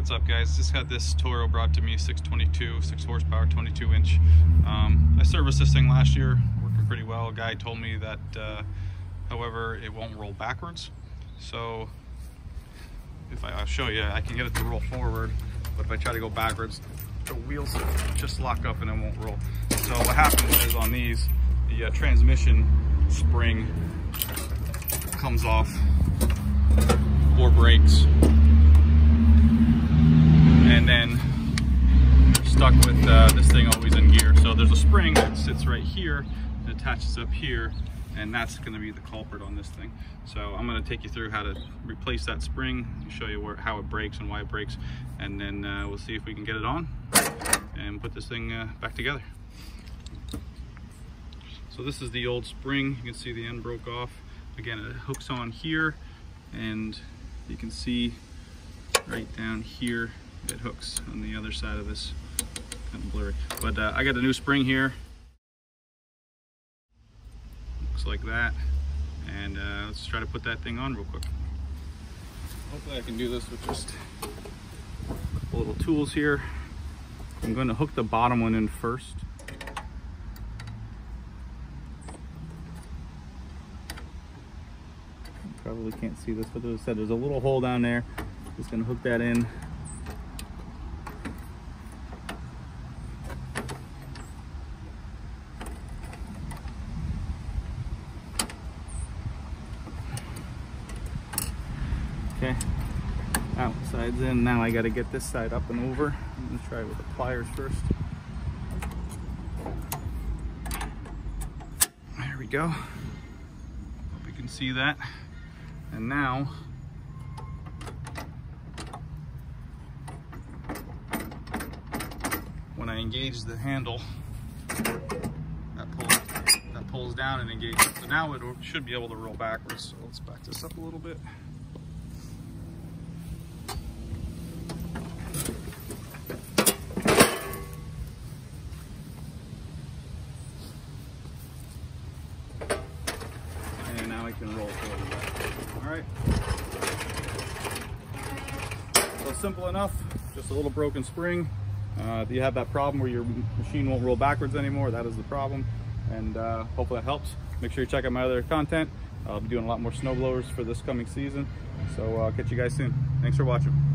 what's up guys? Just had this Toro brought to me, 622, 6 horsepower, 22 inch. I serviced this thing last year, working pretty well. A guy told me that, however, it won't roll backwards. So if I'll show you, I can get it to roll forward, but if I try to go backwards, the wheels just lock up and it won't roll. So what happens is on these, the transmission spring comes off or breaks, and then stuck with this thing always in gear. So there's a spring that sits right here and attaches up here, and that's going to be the culprit on this thing. So I'm going to take you through how to replace that spring, show you how it breaks and why it breaks, and then we'll see if we can get it on and put this thing back together. So this is the old spring. You can see the end broke off. Again, it hooks on here, and you can see right down here it hooks on the other side of this. Kind of blurry, but I got a new spring here. Looks like that, and let's try to put that thing on real quick. Hopefully I can do this with just a couple little tools here. I'm going to hook the bottom one in first. Probably can't see this, but as I said, there's a little hole down there. Just going to hook that in. Okay, that side's in. Now I got to get this side up and over. I'm going to try it with the pliers first. There we go. Hope you can see that. And now when I engage the handle, that pulls down and engages. So now it should be able to roll backwards. So let's back this up a little bit. And now I can roll forward back. All right. So simple enough, just a little broken spring. If you have that problem where your machine won't roll backwards anymore, that is the problem. And hopefully that helps. Make sure you check out my other content. I'll be doing a lot more snowblowers for this coming season. So I'll catch you guys soon. Thanks for watching.